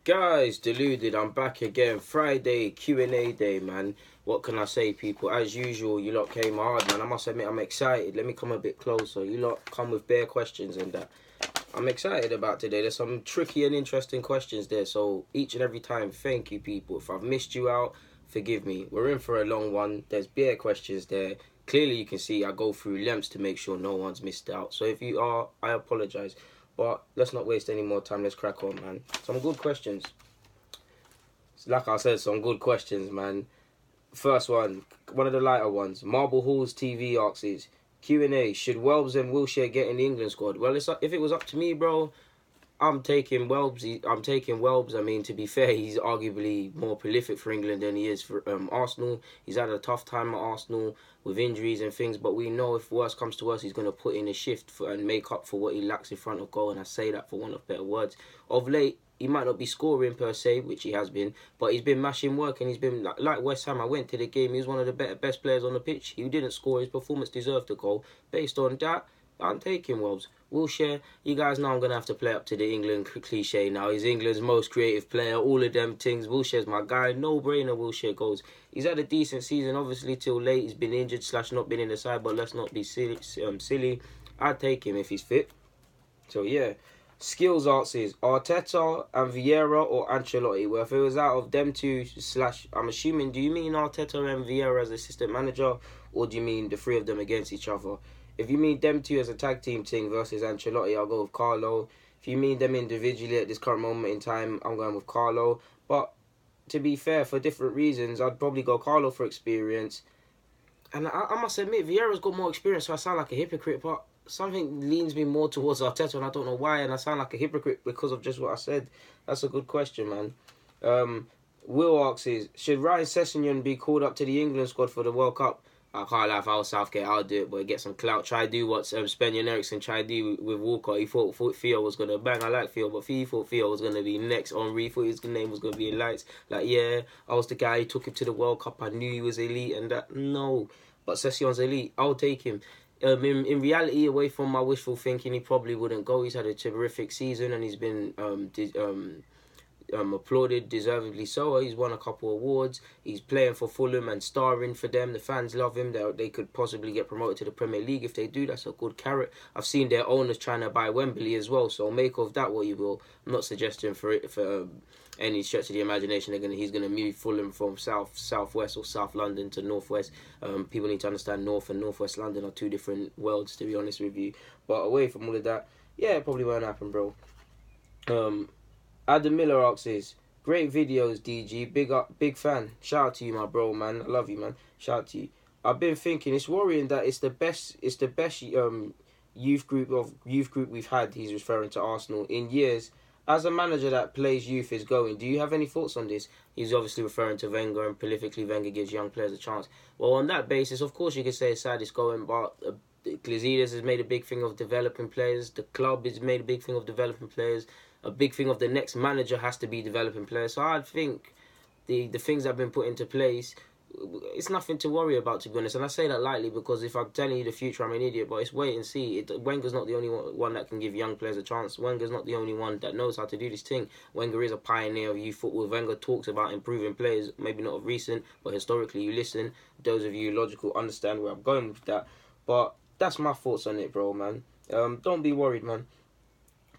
Guys, deluded. I'm back again. Friday Q&A day, man. What can I say, people? As usual, you lot came hard, man. I must admit, I'm excited. Let me come a bit closer. You lot come with bare questions and that. I'm excited about today. There's some tricky and interesting questions there. So each and every time, thank you, people. If I've missed you out, forgive me. We're in for a long one. There's bare questions there. Clearly, you can see I go through lengths to make sure no one's missed out. So if you are, I apologise. But let's not waste any more time. Let's crack on, man. Some good questions. Like I said, some good questions, man. First one of the lighter ones. Marble Halls TV asks, Q&A, should Welbs and Wilshere get in the England squad? Well, if it was up to me, bro, I'm taking Welbs. I mean, to be fair, he's arguably more prolific for England than he is for Arsenal. He's had a tough time at Arsenal with injuries and things, but we know if worse comes to worse, he's going to put in a shift and make up for what he lacks in front of goal, and I say that for want of better words. Of late, he might not be scoring per se, which he has been, but he's been mashing work, and he's been like West Ham. I went to the game, he was one of the best players on the pitch. He didn't score, his performance deserved a goal. Based on that, I'm taking Welbs. Wilshere, you guys know I'm going to have to play up to the England cliche now. He's England's most creative player, all of them things. Wilshere's my guy. No-brainer Wilshere goes. He's had a decent season, obviously, till late. He's been injured / not been in the side, but let's not be silly. I'd take him if he's fit. So, yeah. Skills asks, Arteta and Vieira or Ancelotti? Well, if it was out of them two / I'm assuming, do you mean Arteta and Vieira as assistant manager, or do you mean the three of them against each other? If you mean them two as a tag team thing versus Ancelotti, I'll go with Carlo. If you mean them individually at this current moment in time, I'm going with Carlo. But to be fair, for different reasons, I'd probably go Carlo for experience. And I must admit, Vieira's got more experience, so I sound like a hypocrite, but something leans me more towards Arteta, and I don't know why, and I sound like a hypocrite because of just what I said. That's a good question, man. Will asks, should Ryan Sessegnon be called up to the England squad for the World Cup? I can't lie, if I was Southgate, I'll do it, but get some clout. Try to do what Spencer Eriksson tried to do with Walker. He thought Theo was going to bang. I like Theo, but he thought Theo was going to be next. Henri thought his name was going to be in lights. Like, yeah, I was the guy who took him to the World Cup. I knew he was elite and that. No, but Session's elite. I'll take him. In reality, away from my wishful thinking, he probably wouldn't go. He's had a terrific season and he's been applauded, deservedly so. He's won a couple of awards. He's playing for Fulham and starring for them. The fans love him. They could possibly get promoted to the Premier League. If they do, that's a good carrot. I've seen their owners trying to buy Wembley as well, so make of that what you will. I'm not suggesting for any stretch of the imagination he's gonna move Fulham from southwest or South London to northwest. People need to understand North and Northwest London are two different worlds, to be honest with you. But away from all of that, yeah, it probably won't happen, bro. Adam Miller asks, great videos, DG. Big fan. Shout out to you, my bro, man. I love you, man. Shout out to you. I've been thinking, it's worrying that it's the best youth group we've had. He's referring to Arsenal in years. As a manager that plays youth is going, do you have any thoughts on this? He's obviously referring to Wenger, and prolifically Wenger gives young players a chance. Well, on that basis, of course you could say it's sad it's going, but Glazidis has made a big thing of developing players. The club has made a big thing of developing players. A big thing of the next manager has to be developing players. So I think the things that have been put into place, it's nothing to worry about, to be honest. And I say that lightly because if I'm telling you the future, I'm an idiot. But it's wait and see. Wenger's not the only one that can give young players a chance. Wenger's not the only one that knows how to do this thing. Wenger is a pioneer of youth football. Wenger talks about improving players, maybe not of recent, but historically. You listen. Those of you logical understand where I'm going with that. But that's my thoughts on it, bro, man. Don't be worried, man.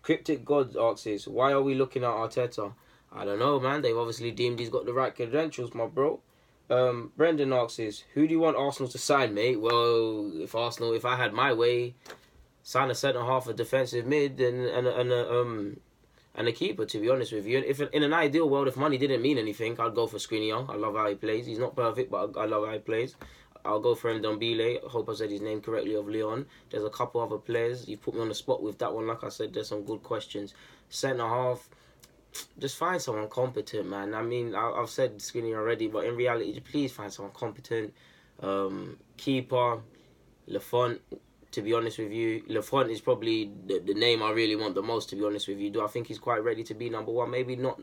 Cryptic God asks, why are we looking at Arteta? I don't know, man. They've obviously deemed he's got the right credentials, my bro. Brendan asks, who do you want Arsenal to sign, mate? Well, if I had my way, sign a centre half, a defensive mid, and a keeper, to be honest with you. If in an ideal world, if money didn't mean anything, I'd go for Skriniar. I love how he plays. He's not perfect, but I love how he plays. I'll go for Ndombele. I hope I said his name correctly, of Leon. There's a couple other players. You put me on the spot with that one. Like I said, there's some good questions. Centre half, just find someone competent, man. I mean, I've said Skriniar already, but in reality, please find someone competent. Keeper, Lafont. To be honest with you, Lafont is probably the name I really want the most, to be honest with you. Do I think he's quite ready to be number one? Maybe not.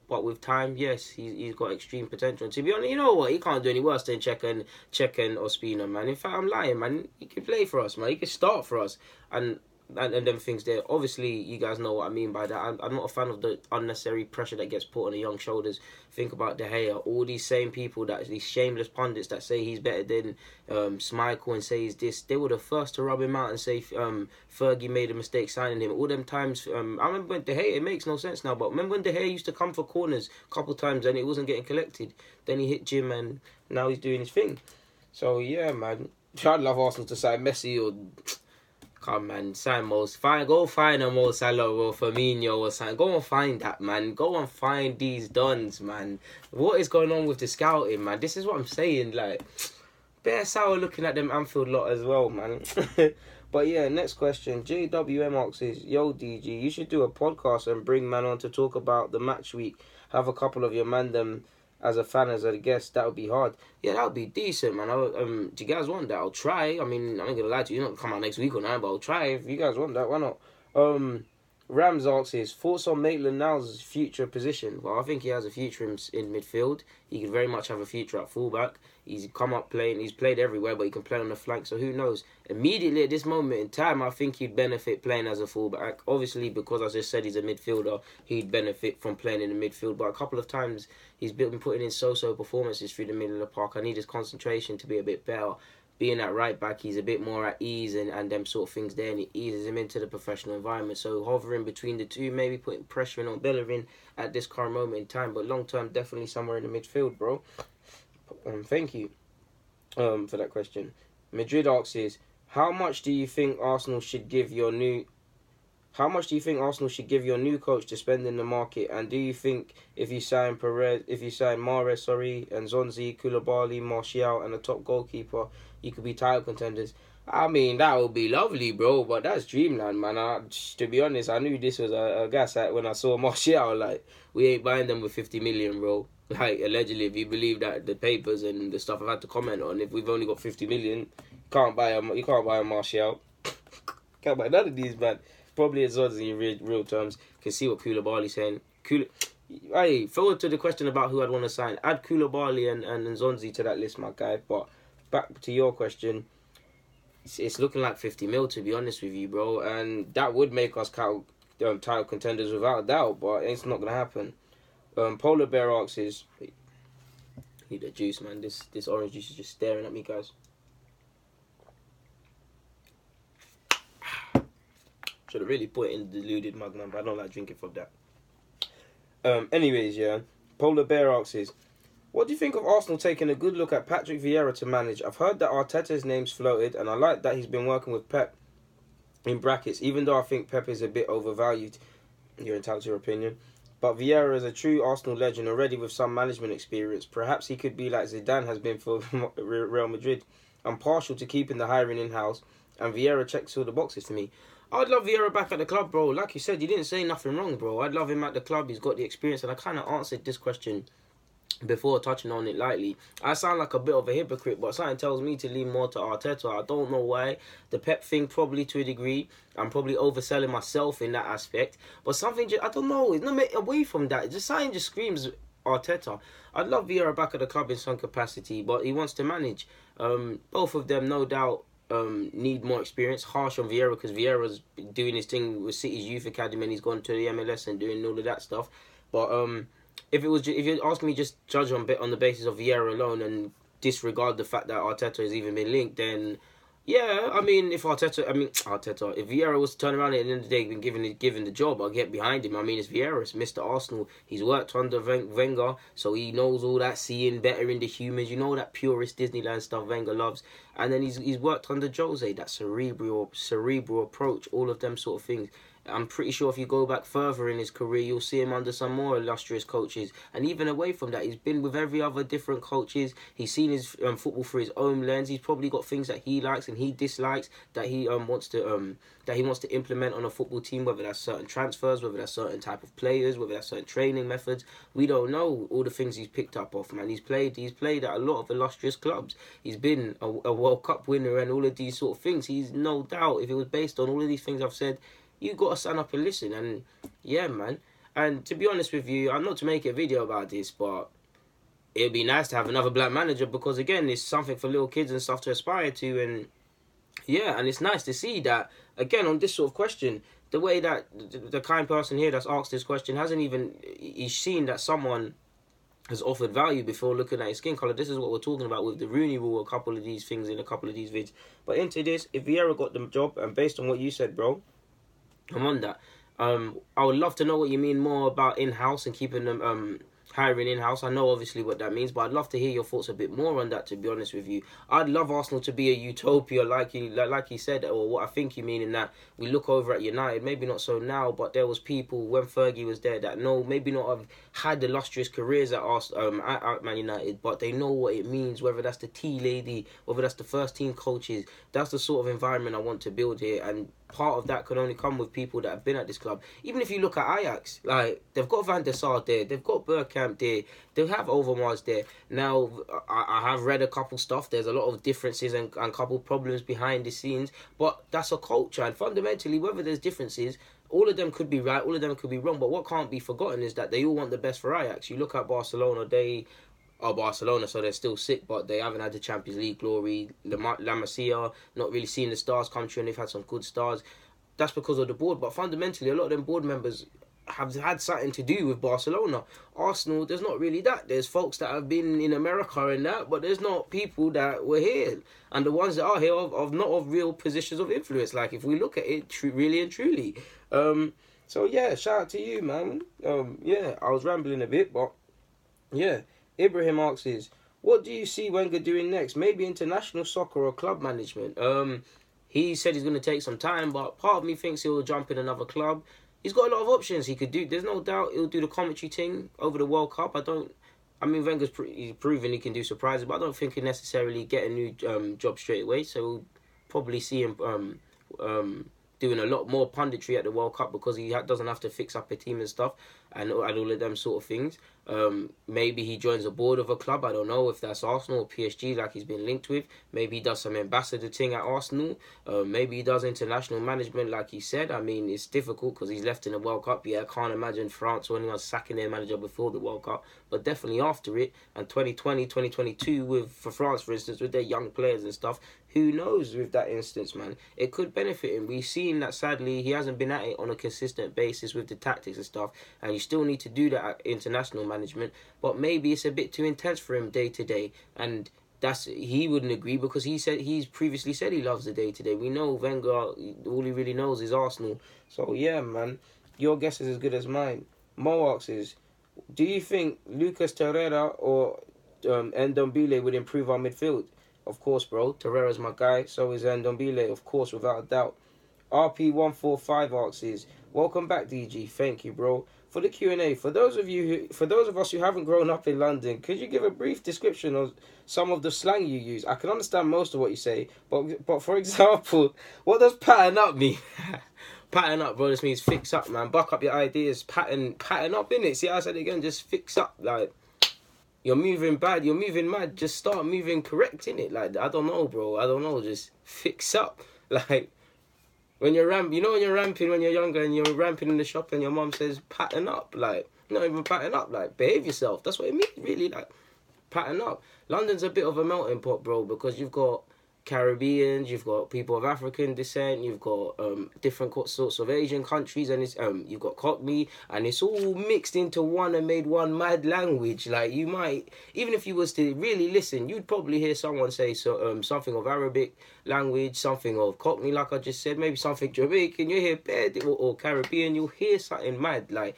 But with time, yes, he's got extreme potential. And to be honest, you know what? He can't do any worse than Check and Ospina, man. In fact, I'm lying, man. He can play for us, man. He can start for us. And and them things there. Obviously, you guys know what I mean by that. I'm not a fan of the unnecessary pressure that gets put on the young shoulders. Think about De Gea, all these same people, that these shameless pundits that say he's better than Schmeichel and say he's this. They were the first to rub him out and say Fergie made a mistake signing him. All them times, I remember when De Gea, it makes no sense now, but remember when De Gea used to come for corners a couple times and it wasn't getting collected. Then he hit Jim and now he's doing his thing. So yeah, man, I'd love Arsenal to sign Messi or. Come man, sign go find a Mo Salah or Firmino or something. Go and find that, man. Go and find these dons, man. What is going on with the scouting, man? This is what I'm saying, like, bare sour looking at them Anfield lot as well, man. But yeah, next question. JWM asks is, yo DG, you should do a podcast and bring man on to talk about the match week. Have a couple of your man them as a fan, as a guest. That would be hard. Yeah, that would be decent, man. Do you guys want that? I'll try. I mean, I ain't gonna lie to you. You're not gonna come out next week or nothing, but I'll try. If you guys want that, why not? Rams asks his thoughts on Maitland-Niles' future position. Well, I think he has a future in midfield. He could very much have a future at fullback. He's come up playing. He's played everywhere, but he can play on the flank. So who knows? Immediately at this moment in time, I think he'd benefit playing as a fullback. Obviously, because I just said he's a midfielder, he'd benefit from playing in the midfield. But a couple of times he's been putting in so-so performances through the middle of the park. I need his concentration to be a bit better. Being at right back, he's a bit more at ease and them sort of things there, and it eases him into the professional environment. So hovering between the two, maybe putting pressure on Bellerin at this current moment in time, but long term, definitely somewhere in the midfield, bro. Thank you for that question. Madrid asks is, how much do you think Arsenal should give your new coach to spend in the market? And do you think if you sign Mahrez, and Zonzi, Koulibaly, Martial, and a top goalkeeper, you could be title contenders? I mean, that would be lovely, bro, but that's dreamland, man. To be honest, I knew this was a gas when I saw Martial. Like, we ain't buying them with 50 million, bro. Like, allegedly, if you believe that the papers and the stuff I've had to comment on, if we've only got 50 million, you can't buy a Martial. Can't buy none of these, man. Probably as odds in real terms. Can see what Koulibaly's saying. Hey, forward to the question about who I'd want to sign. Add Koulibaly and Zonzi to that list, my guy. But back to your question, it's looking like 50 mil, to be honest with you, bro. And that would make us title contenders without a doubt, but it's not going to happen. Polar Bear asks is, need a juice, man. This orange juice is just staring at me, guys. Should have really put it in the diluted mug, man, but I don't like drinking from that. Anyways, yeah. Polar Bear asks is, what do you think of Arsenal taking a good look at Patrick Vieira to manage? I've heard that Arteta's name's floated, and I like that he's been working with Pep, in brackets, even though I think Pep is a bit overvalued. You're entitled to your opinion. But Vieira is a true Arsenal legend already with some management experience. Perhaps he could be like Zidane has been for Real Madrid. I'm partial to keeping the hiring in-house, and Vieira checks all the boxes to me. I'd love Vieira back at the club, bro. Like you said, you didn't say nothing wrong, bro. I'd love him at the club. He's got the experience, and I kind of answered this question before touching on it lightly. I sound like a bit of a hypocrite, but something tells me to lean more to Arteta. I don't know why. The Pep thing, probably to a degree. I'm probably overselling myself in that aspect. But something, I don't know. It's not away from that. Just something just screams Arteta. I'd love Vieira back at the club in some capacity, but he wants to manage. Both of them, no doubt, need more experience. Harsh on Vieira because Vieira's doing his thing with City's youth academy and he's gone to the MLS and doing all of that stuff. But if you're asking me just judge on the basis of Vieira alone and disregard the fact that Arteta has even been linked, then yeah, I mean if Vieira was to turn around at the end of the day and given the job, I'll get behind him. I mean it's Vieira, it's Mr. Arsenal. He's worked under Wenger, so he knows all that seeing better in the humans. You know that purist Disneyland stuff Wenger loves. And then he's worked under Jose, that cerebral approach, all of them sort of things. I'm pretty sure if you go back further in his career, you'll see him under some more illustrious coaches. And even away from that, he's been with every other different coaches. He's seen his football through his own lens. He's probably got things that he likes and he dislikes that he wants to implement on a football team, whether that's certain transfers, whether that's certain type of players, whether that's certain training methods. We don't know all the things he's picked up off, man. He's played at a lot of illustrious clubs. He's been a World Cup winner and all of these sort of things. He's no doubt, if it was based on all of these things I've said, you got to stand up and listen. And yeah, man. And to be honest with you, I'm not to make a video about this, but it'd be nice to have another black manager because, again, it's something for little kids and stuff to aspire to. And Yeah, and it's nice to see that, again, on this sort of question, the way that the kind person here that's asked this question hasn't even, he's seen that someone has offered value before looking at his skin color. This is what we're talking about with the Rooney Rule, a couple of these things in a couple of these vids. But into this, if Vieira got the job, and based on what you said, bro, I'm on that. I would love to know what you mean more about in-house and keeping them hiring in-house. I know obviously what that means, but I'd love to hear your thoughts a bit more on that, to be honest with you. I'd love Arsenal to be a utopia like you said, or what I think you mean, in that we look over at United, maybe not so now, but there was people when Fergie was there that maybe not have had illustrious careers at Man United, but they know what it means, whether that's the tea lady, whether that's the first team coaches. That's the sort of environment I want to build here, and part of that can only come with people that have been at this club. Even if you look at Ajax, like, they've got Van der Sar there, they've got Bergkamp there, they have Overmars there. Now, I have read a couple stuff, there's a lot of differences and a couple problems behind the scenes, but that's a culture, and fundamentally, whether there's differences, all of them could be right, all of them could be wrong, but what can't be forgotten is that they all want the best for Ajax. You look at Barcelona, they are Barcelona, so they're still sick, but they haven't had the Champions League glory. La Masia, not really seeing the stars come true, and they've had some good stars. That's because of the board, but fundamentally, a lot of them board members have had something to do with Barcelona. Arsenal, there's not really that. There's folks that have been in America and that, but there's not people that were here. And the ones that are here of not of real positions of influence, like, if we look at it really and truly. So yeah, shout out to you, man. Yeah, I was rambling a bit, but yeah. Ibrahim asks, what do you see Wenger doing next? Maybe international soccer or club management? He said he's going to take some time, but part of me thinks he'll jump in another club. He's got a lot of options he could do. There's no doubt he'll do the commentary thing over the World Cup. I mean, Wenger's he's proven he can do surprises, but I don't think he'll necessarily get a new job straight away. So we'll probably see him doing a lot more punditry at the World Cup, because he doesn't have to fix up a team and stuff and all of them sort of things. Maybe he joins a board of a club. I don't know if that's Arsenal or PSG, like he's been linked with. Maybe he does some ambassador thing at Arsenal. Maybe he does international management, like he said. I mean, it's difficult because he's left in the World Cup. Yeah, I can't imagine France or anyone sacking their manager before the World Cup, but definitely after it. And 2020, 2022, for France, for instance, with their young players and stuff, who knows with that instance, man? It could benefit him. We've seen that, sadly, he hasn't been at it on a consistent basis with the tactics and stuff, and you still need to do that at international management, but maybe it's a bit too intense for him day to day, and he wouldn't agree, because he's previously said he loves the day to day. We know Wenger, all he really knows is Arsenal. So yeah, man, your guess is as good as mine. Mo asks, do you think Lucas Torreira or Ndombele would improve our midfield? Of course, bro. Torreira's my guy. So is Ndombele, of course, without a doubt. RP145 asks, welcome back, DG. Thank you, bro. For the Q&A, for those of us who haven't grown up in London, could you give a brief description of some of the slang you use? I can understand most of what you say, but for example, what does pattern up mean? Pattern up, bro. This means fix up, man. Buck up your ideas. Pattern up, innit? See, I said it again. Just fix up, like. You're moving bad, you're moving mad, just start moving correct, innit? Like, I don't know, bro. I don't know, just fix up. Like, when you're when you're ramping when you're younger and you're ramping in the shop and your mum says, pattern up. Like, not even pattern up, like, behave yourself. That's what it means, really, like, pattern up. London's a bit of a melting pot, bro, because you've got Caribbeans, you've got people of African descent, you've got different sorts of Asian countries, and it's you've got Cockney, and it's all mixed into one and made one mad language. Like, you might, even if you was to really listen, you'd probably hear someone say something of Arabic language, something of Cockney, like I just said, maybe something Jamaican, you hear bad, or Caribbean, you'll hear something mad. Like,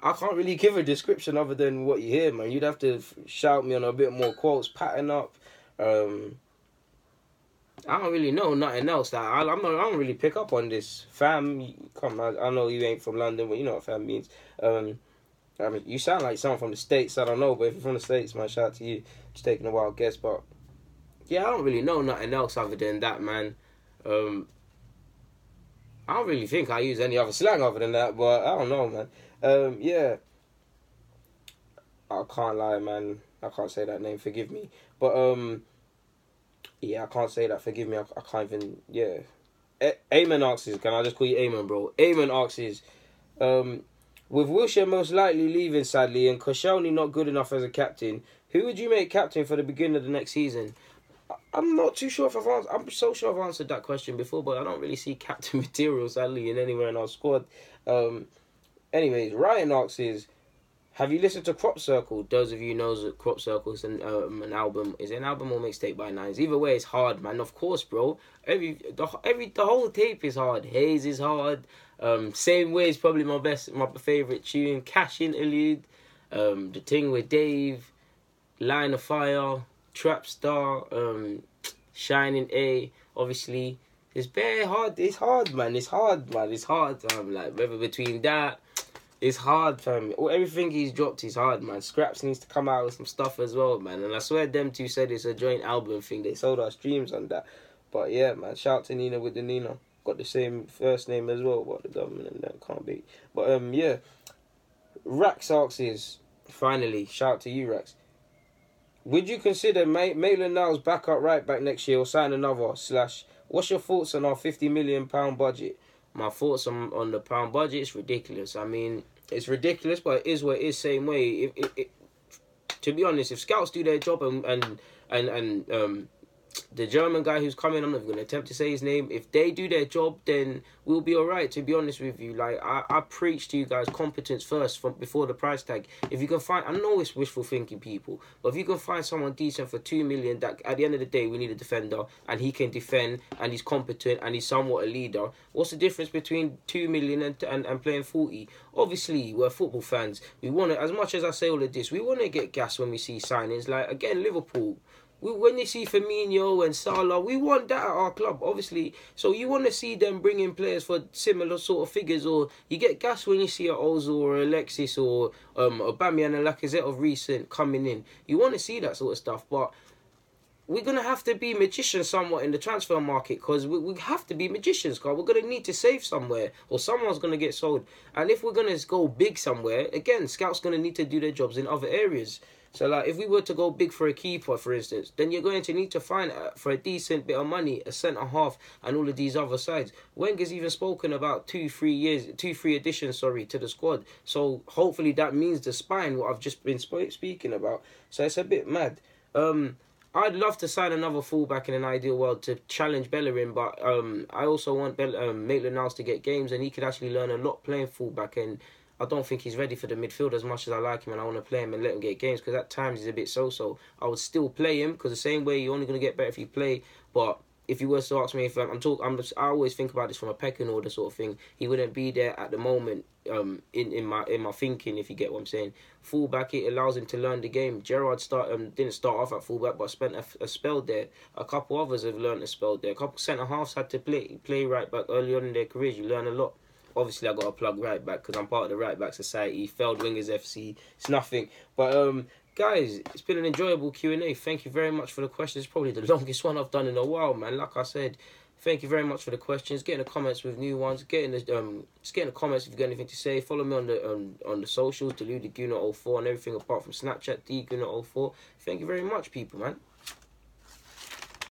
I can't really give a description other than what you hear, man. You'd have to shout me on a bit more quotes. Pattern up. I don't really know nothing else. That I don't really pick up on this. Fam, come on, I know you ain't from London, but you know what fam means. I mean, you sound like someone from the States. I don't know, but if you're from the States, man, shout out to you. Just taking a wild guess, but yeah, I don't really know nothing else other than that, man. I don't really think I use any other slang other than that, but I don't know, man. Yeah, I can't lie, man. I can't say that name. Forgive me, but yeah, I can't say that. Forgive me. I can't even. Yeah. Eamon asks, can I just call you Eamon, bro? Eamon asks, with Wilshere most likely leaving, sadly, and Koscielny not good enough as a captain, who would you make captain for the beginning of the next season? I'm not too sure if I've answered. I'm so sure I've answered that question before, but I don't really see captain material sadly in anywhere in our squad. Um, Anyways, Ryan asks is, have you listened to Crop Circle? Those of you knows that Crop Circle is an album. Is it an album or mixtape by Nines? Either way, it's hard, man. Of course, bro. The whole tape is hard. Haze is hard. Same way is probably my favorite tune. Cash Interlude. The thing with Dave. Line of Fire. Trap Star. Shining A. Obviously, it's very hard. It's hard, man. It's hard, man. It's hard. Like whether between that. It's hard, fam. Everything he's dropped is hard, man. Scraps needs to come out with some stuff as well, man. And I swear them two said it's a joint album thing. They sold our streams on that. But yeah, man. Shout to Nina with the Nina. Got the same first name as well. What the government and that can't be. But yeah. Rax asks is, finally, shout to you, Rax. Would you consider Maitland-Niles backup right back next year or sign another? / what's your thoughts on our £50 million budget? My thoughts on the pound budget is ridiculous. I mean, it's ridiculous, but it is what it is. Same way. To be honest, if scouts do their job and the German guy who's coming, I'm not even going to attempt to say his name. If they do their job, then we'll be all right, to be honest with you. Like, I preach to you guys competence first before the price tag. If you can find, I know it's wishful thinking, people, but if you can find someone decent for 2 million, that at the end of the day, we need a defender, and he can defend, and he's competent, and he's somewhat a leader. What's the difference between 2 million and playing 40? Obviously, we're football fans. We want to, as much as I say all of this, we want to get gas when we see signings. Like, again, Liverpool. When you see Firmino and Salah, we want that at our club, obviously. So you want to see them bring in players for similar sort of figures, or you get gas when you see an Ozil or Alexis or Aubameyang and Lacazette of recent coming in. You want to see that sort of stuff, but we're going to have to be magicians somewhat in the transfer market, because we have to be magicians, because we're going to need to save somewhere, or someone's going to get sold. And if we're going to go big somewhere, again, scouts going to need to do their jobs in other areas. So, like, if we were to go big for a keeper, for instance, then you're going to need to find, for a decent bit of money, a centre-half and all of these other sides. Wenger's even spoken about 2-3 additions, to the squad. So, hopefully that means the spine, what I've just been speaking about. So, it's a bit mad. I'd love to sign another fullback in an ideal world to challenge Bellerin, but I also want Maitland-Niles to get games, and he could actually learn a lot playing fullback, and I don't think he's ready for the midfield as much as I like him, and I want to play him and let him get games, because at times he's a bit so-so. I would still play him, because the same way you're only going to get better if you play. But if you were to ask me if I always think about this from a pecking order sort of thing. He wouldn't be there at the moment in my thinking, if you get what I'm saying. Fullback, it allows him to learn the game. Gerrard didn't start off at fullback, but spent a spell there. A couple others have learned a spell there. A couple centre halves had to play right back early on in their careers. You learn a lot. Obviously, I got to plug right back because I'm part of the right back society. Failed Wingers FC. It's nothing. But guys, it's been an enjoyable Q&A. Thank you very much for the questions. It's probably the longest one I've done in a while, man. Like I said, thank you very much for the questions. Get in the comments with new ones. Just get in the comments if you've got anything to say. Follow me on the socials, DeludeGuna04 and everything apart from Snapchat, DGuna04. Thank you very much, people, man.